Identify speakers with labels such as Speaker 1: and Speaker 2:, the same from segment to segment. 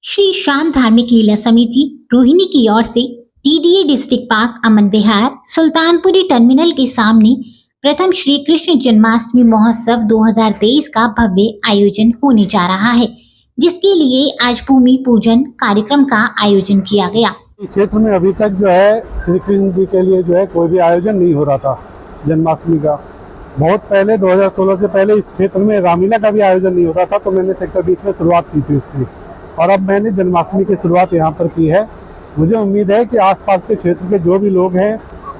Speaker 1: श्री श्याम धार्मिक लीला समिति रोहिणी की ओर से टीडीए डिस्ट्रिक्ट पार्क अमन विहार सुल्तानपुरी टर्मिनल के सामने प्रथम श्री कृष्ण जन्माष्टमी महोत्सव 2023 का भव्य आयोजन होने जा रहा है, जिसके लिए आज भूमि पूजन कार्यक्रम का आयोजन किया गया।
Speaker 2: इस क्षेत्र में अभी तक जो है श्री कृष्ण जी के लिए जो है कोई भी आयोजन नहीं हो रहा था जन्माष्टमी का। बहुत पहले 2016 से पहले इस क्षेत्र में रामलीला का भी आयोजन नहीं होता था, तो मैंने सेक्टर 20 में शुरुआत की थी उसकी, और अब मैंने जन्माष्टमी की शुरुआत यहाँ पर की है। मुझे उम्मीद है कि आसपास के क्षेत्र के जो भी लोग हैं,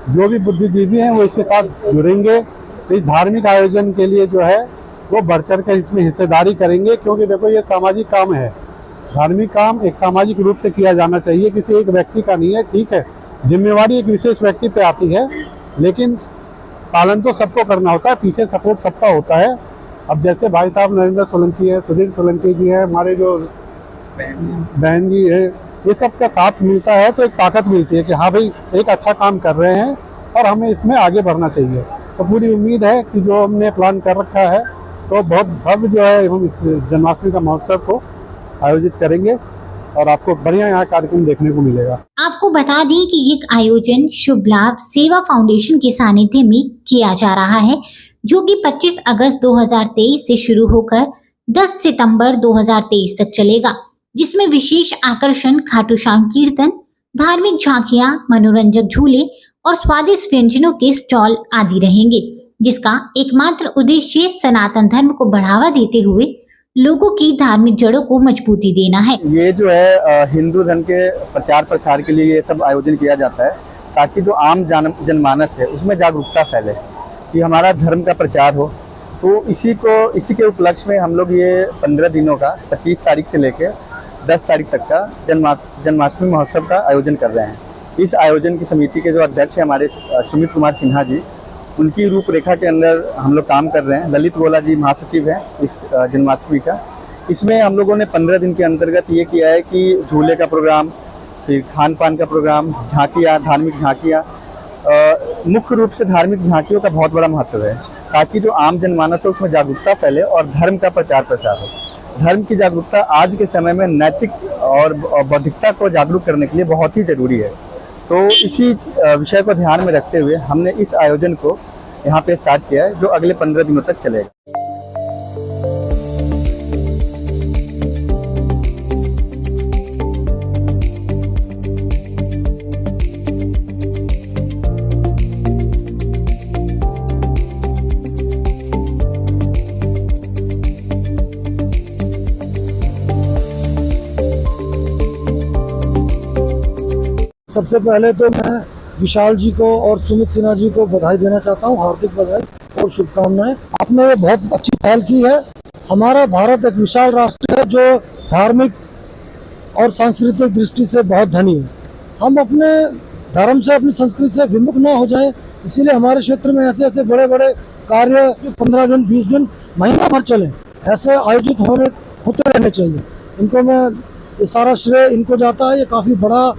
Speaker 2: जो भी बुद्धिजीवी हैं, वो इसके साथ जुड़ेंगे। इस धार्मिक आयोजन के लिए जो है वो बढ़ चढ़ कर इसमें हिस्सेदारी करेंगे, क्योंकि देखो ये सामाजिक काम है। धार्मिक काम एक सामाजिक रूप से किया जाना चाहिए, किसी एक व्यक्ति का नहीं है। ठीक है, जिम्मेवारी एक विशेष व्यक्ति पे आती है, लेकिन पालन तो सबको करना होता है, पीछे सपोर्ट सबका होता है। अब जैसे भाई साहब नरेंद्र सोलंकी है, सुधीर सोलंकी जी है, हमारे जो बहन जी है, ये सब का साथ मिलता है तो एक ताकत मिलती है कि हाँ भाई एक अच्छा काम कर रहे हैं और हमें इसमें आगे बढ़ना चाहिए। तो पूरी उम्मीद है कि जो हमने प्लान कर रखा है तो बहुत भव्य जो है हम इस जन्माष्टमी का महोत्सव को आयोजित करेंगे और आपको बढ़िया यहाँ कार्यक्रम देखने को मिलेगा।
Speaker 1: आपको बता दें कि ये आयोजन शुभ लाभ सेवा फाउंडेशन के सानिध्य में किया जा रहा है, जो कि 25 अगस्त 2023 से शुरू होकर 10 सितंबर 2023 तक चलेगा, जिसमें विशेष आकर्षण खाटू श्याम कीर्तन, धार्मिक झांकियां, मनोरंजक झूले और स्वादिष्ट व्यंजनों के स्टॉल आदि रहेंगे, जिसका एकमात्र उद्देश्य सनातन धर्म को बढ़ावा देते हुए लोगों की धार्मिक जड़ों को मजबूती देना है।
Speaker 3: ये जो है हिंदू धर्म के प्रचार प्रसार के लिए ये सब आयोजन किया जाता है, ताकि जो आम जनमानस है उसमें जागरूकता फैले कि हमारा धर्म का प्रचार हो। तो इसी के उपलक्ष्य में हम लोग ये 15 दिनों का 25 तारीख से लेकर 10 तारीख तक का जन्माष्टमी महोत्सव का आयोजन कर रहे हैं। इस आयोजन की समिति के जो अध्यक्ष हैं हमारे सुमित कुमार सिन्हा जी, उनकी रूपरेखा के अंदर हम लोग काम कर रहे हैं। ललित गोला जी महासचिव हैं इस जन्माष्टमी का। इसमें हम लोगों ने 15 दिन के अंतर्गत ये किया है कि झूले का प्रोग्राम, फिर खान पान का प्रोग्राम, झांकियाँ, धार्मिक झांकियाँ। मुख्य रूप से धार्मिक झांकियों का बहुत बड़ा महत्व है, ताकि जो आम जनमानस है उसमें जागरूकता फैले और धर्म का प्रचार प्रसार हो। धर्म की जागरूकता आज के समय में नैतिक और बौद्धिकता को जागरूक करने के लिए बहुत ही जरूरी है। तो इसी विषय को ध्यान में रखते हुए हमने इस आयोजन को यहाँ पे स्टार्ट किया है, जो अगले 15 दिनों तक चलेगा।
Speaker 4: सबसे पहले तो मैं विशाल जी को और सुमित सिन्हा जी को बधाई देना चाहता हूँ, हार्दिक बधाई और शुभकामनाएं। आपने बहुत अच्छी पहल की है। हमारा भारत एक विशाल राष्ट्र है जो धार्मिक और सांस्कृतिक दृष्टि से बहुत धनी है। हम अपने धर्म से, अपनी संस्कृति से विमुख ना हो जाएं, इसीलिए हमारे क्षेत्र में ऐसे ऐसे बड़े बड़े कार्य 15 दिन, 20 दिन, महीना भर चले, ऐसे आयोजित होते रहने चाहिए। इनको मैं ये सारा श्रेय इनको जाता है। ये काफ़ी बड़ा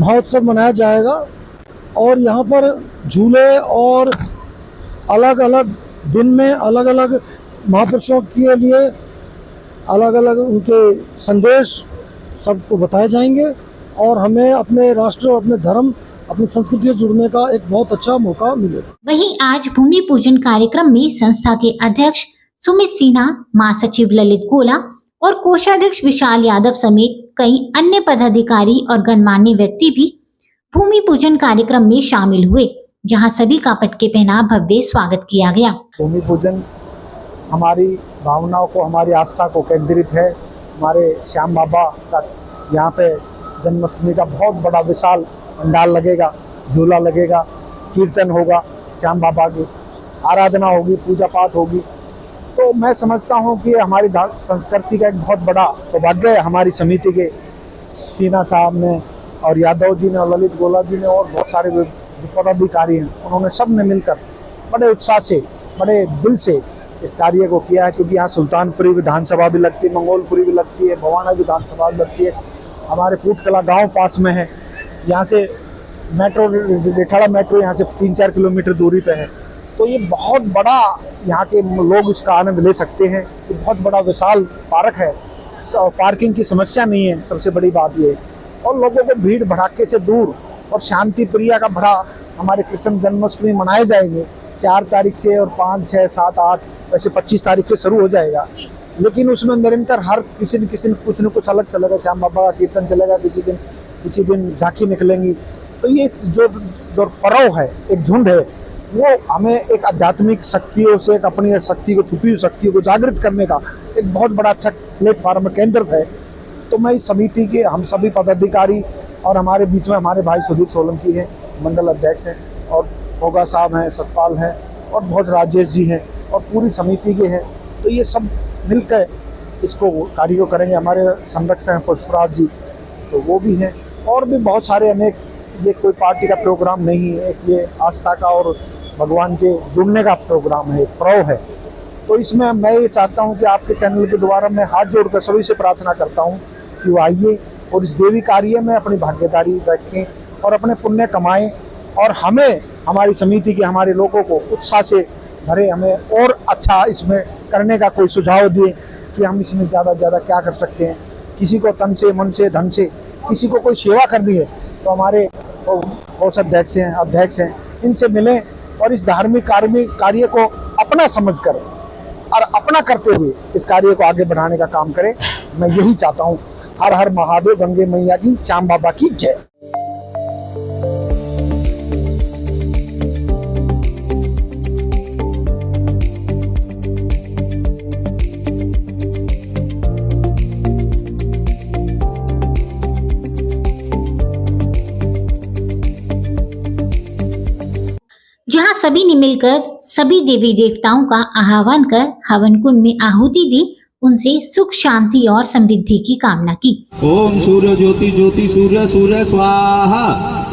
Speaker 4: महोत्सव मनाया जाएगा और यहाँ पर झूले और अलग अलग दिन में अलग अलग महापुरुषों के लिए अलग अलग उनके संदेश सबको बताए जाएंगे और हमें अपने राष्ट्र, अपने धर्म, अपनी संस्कृति से जुड़ने का एक बहुत अच्छा मौका मिलेगा।
Speaker 1: वहीं आज भूमि पूजन कार्यक्रम में संस्था के अध्यक्ष सुमित सिन्हा, महासचिव ललित गोला और कोषाध्यक्ष विशाल यादव समेत कई अन्य पदाधिकारी और गणमान्य व्यक्ति भी भूमि पूजन कार्यक्रम में शामिल हुए, जहां सभी का पटके पहना भव्य स्वागत किया गया।
Speaker 5: भूमि पूजन हमारी भावनाओं को, हमारी आस्था को केंद्रित है। हमारे श्याम बाबा का यहाँ पे जन्माष्टमी का बहुत बड़ा विशाल पंडाल लगेगा, झूला लगेगा, कीर्तन होगा, श्याम बाबा की आराधना होगी, पूजा पाठ होगी। तो मैं समझता हूँ कि हमारी संस्कृति का एक बहुत बड़ा सौभाग्य है। हमारी समिति के सिन्हा साहब ने और यादव जी ने और ललित गोला जी ने और बहुत सारे जो पदाधिकारी हैं, उन्होंने सब ने मिलकर बड़े उत्साह से, बड़े दिल से इस कार्य को किया है। क्योंकि यहाँ सुल्तानपुरी विधानसभा भी लगती है, मंगोलपुरी भी लगती है, भवाना विधानसभा भी लगती है, हमारे पुटकला गाँव पास में है। यहाँ से मेट्रो, रेठाड़ा मेट्रो यहाँ से 3-4 किलोमीटर दूरी पे है। तो ये बहुत बड़ा, यहाँ के लोग इसका आनंद ले सकते हैं। ये बहुत बड़ा विशाल पार्क है, पार्किंग की समस्या नहीं है, सबसे बड़ी बात ये, और लोगों को भीड़ भड़ाके से दूर और शांति प्रिय का बड़ा हमारे कृष्ण जन्माष्टमी मनाए जाएंगे 4 तारीख से, और 5, 6, 7, 8 वैसे 25 तारीख से शुरू हो जाएगा। लेकिन उसमें निरंतर हर किसी न कुछ न कुछ अलग चलेगा। श्याम बाबा का कीर्तन चलेगा, किसी दिन झांकी निकलेंगी। तो ये जो पर्व है, एक झुंड है, वो हमें एक आध्यात्मिक शक्तियों से, एक अपनी शक्ति को, छुपी हुई शक्तियों को जागृत करने का एक बहुत बड़ा अच्छा प्लेटफॉर्म केंद्र है। तो मैं इस समिति के हम सभी पदाधिकारी और हमारे बीच में हमारे भाई सुधीर सोलंकी हैं, मंडल अध्यक्ष हैं, और होगा साहब हैं, सतपाल हैं, और बहुत राजेश जी हैं, और पूरी समिति के हैं। तो ये सब मिलकर इसको कार्य को करेंगे। हमारे संरक्षक हैं पुष्पराज जी, तो वो भी हैं, और भी बहुत सारे अनेक। ये कोई पार्टी का प्रोग्राम नहीं है, एक ये आस्था का और भगवान के जुड़ने का प्रोग्राम है, पर्व है। तो इसमें मैं ये चाहता हूँ कि आपके चैनल के द्वारा मैं हाथ जोड़कर सभी से प्रार्थना करता हूँ कि वो आइए और इस देवी कार्य में अपनी भागीदारी रखें और अपने पुण्य कमाएं, और हमें, हमारी समिति के, हमारे लोगों को उत्साह से भरे, हमें और अच्छा इसमें करने का कोई सुझाव दिए कि हम इसमें ज़्यादा से ज़्यादा क्या कर सकते हैं। किसी को तन से, मन से, धन से, किसी को कोई सेवा करनी है तो हमारे कोषाध्यक्ष हैं, अध्यक्ष हैं, इनसे मिलें और इस धार्मिक कार्य को अपना समझकर और अपना करते हुए इस कार्य को आगे बढ़ाने का काम करें। मैं यही चाहता हूँ। हर हर महादेव, गंगे मैया की, श्याम बाबा की जय।
Speaker 1: जहां सभी ने मिलकर सभी देवी देवताओं का आह्वान कर हवन कुंड में आहुति दी, उनसे सुख, शांति और समृद्धि की कामना की।
Speaker 6: ओम सूर्य ज्योति ज्योति सूर्य सूर्य स्वाहा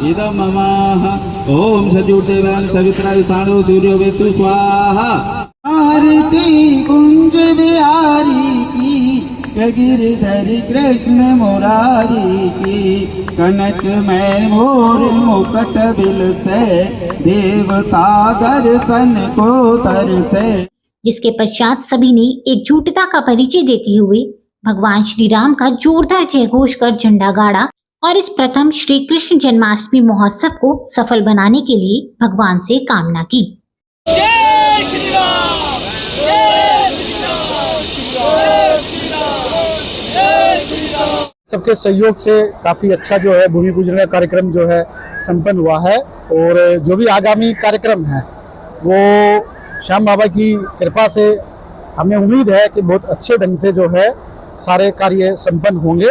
Speaker 6: इदं ममाः। ओम सजुदेवान सवित्रा विषाणु सूर्यो वेतु स्वाहा। आरती कुंज बिहारी की, गिरिधर कृष्ण मुरारी की, कनक में मोर मुकुट बिल से, देवता दर्शन को तरसे।
Speaker 1: जिसके पश्चात सभी ने एकजुटता का परिचय देते हुए भगवान श्री राम का जोरदार जयघोष कर झंडा गाड़ा और इस प्रथम श्री कृष्ण जन्माष्टमी महोत्सव को सफल बनाने के लिए भगवान से कामना की।
Speaker 7: जय श्री राम, जय श्री राम, जय श्री राम, जय श्री राम।
Speaker 2: सबके सहयोग से काफ़ी अच्छा जो है भूमि पूजन का कार्यक्रम जो है संपन्न हुआ है, और जो भी आगामी कार्यक्रम है वो श्याम बाबा की कृपा से हमें उम्मीद है कि बहुत अच्छे ढंग से जो है सारे कार्य संपन्न होंगे।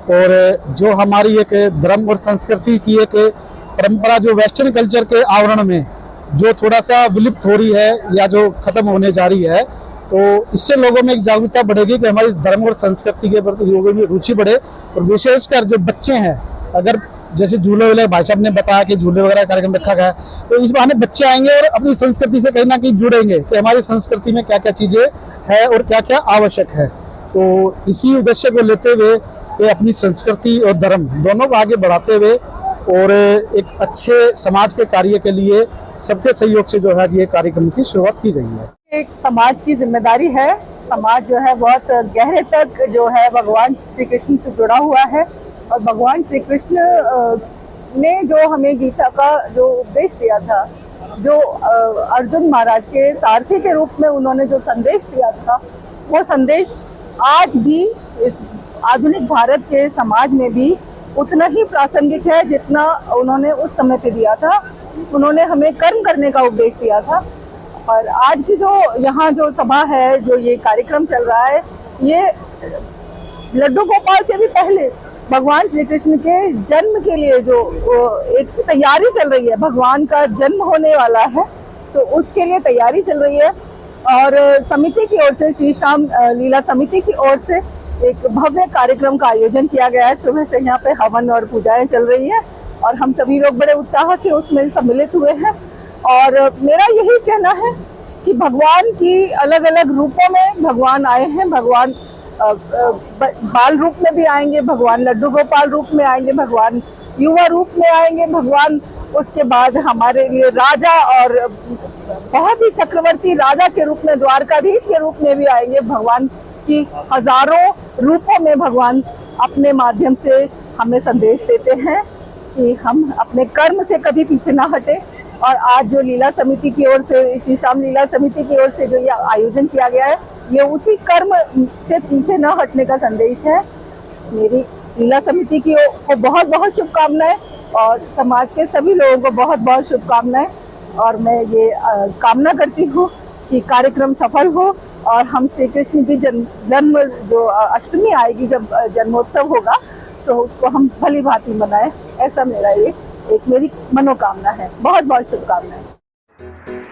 Speaker 2: और जो हमारी एक धर्म और संस्कृति की एक परंपरा जो वेस्टर्न कल्चर के आवरण में जो थोड़ा सा विलुप्त हो रही है या जो खत्म होने जा रही है, तो इससे लोगों में एक जागरूकता बढ़ेगी कि हमारी धर्म और संस्कृति के प्रति लोगों में रुचि बढ़े। और विशेषकर जो बच्चे हैं, अगर जैसे झूले वाले भाई साहब ने बताया कि झूले वगैरह कार्यक्रम रखा गया, तो इस बहाने बच्चे आएंगे और अपनी संस्कृति से कहीं ना कहीं जुड़ेंगे कि हमारी संस्कृति में क्या क्या चीजें है और क्या क्या आवश्यक है। तो इसी उद्देश्य को लेते हुए ये अपनी संस्कृति और धर्म दोनों को आगे बढ़ाते हुए और एक अच्छे समाज के कार्य के लिए सबके सहयोग से जो है ये कार्यक्रम की शुरुआत की गई है।
Speaker 8: एक समाज की जिम्मेदारी है। समाज जो है बहुत गहरे तक जो है भगवान श्री कृष्ण से जुड़ा हुआ है, और भगवान श्री कृष्ण ने जो हमें गीता का जो उपदेश दिया था, जो अर्जुन महाराज के सारथी के रूप में उन्होंने जो संदेश दिया था, वो संदेश आज भी इस आधुनिक भारत के समाज में भी उतना ही प्रासंगिक है जितना उन्होंने उस समय पे दिया था। उन्होंने हमें कर्म करने का उपदेश दिया था। और आज की जो यहाँ जो सभा है, जो ये कार्यक्रम चल रहा है, ये लड्डू गोपाल से भी पहले भगवान श्री कृष्ण के जन्म के लिए जो एक तैयारी चल रही है, भगवान का जन्म होने वाला है तो उसके लिए तैयारी चल रही है। और समिति की ओर से, श्री श्याम लीला समिति की ओर से एक भव्य कार्यक्रम का आयोजन किया गया है। सुबह से यहाँ पे हवन और पूजाएं चल रही है और हम सभी लोग बड़े उत्साह से उसमें सम्मिलित हुए हैं। और मेरा यही कहना है कि भगवान की अलग अलग रूपों में भगवान आए हैं। भगवान बाल रूप में भी आएंगे, भगवान लड्डू गोपाल रूप में आएंगे, भगवान युवा रूप में आएंगे, भगवान उसके बाद हमारे लिए राजा और बहुत ही चक्रवर्ती राजा के रूप में, द्वारकाधीश के रूप में भी आएंगे, भगवान कि हजारों रूपों में भगवान अपने माध्यम से हमें संदेश देते हैं कि हम अपने कर्म से कभी पीछे ना हटे। और आज जो लीला समिति की ओर से, श्री श्याम लीला समिति की ओर से जो ये आयोजन किया गया है, ये उसी कर्म से पीछे न हटने का संदेश है। मेरी लीला समिति की को बहुत बहुत शुभकामनाएं और समाज के सभी लोगों को बहुत बहुत शुभकामनाएं। और मैं ये कामना करती हूँ कि कार्यक्रम सफल हो और हम श्री कृष्ण की जन्म जो अष्टमी आएगी, जब जन्मोत्सव होगा, तो उसको हम भली भांति मनाएं। ऐसा मेरा ये एक मेरी मनोकामना है। बहुत बहुत शुभकामनाएं।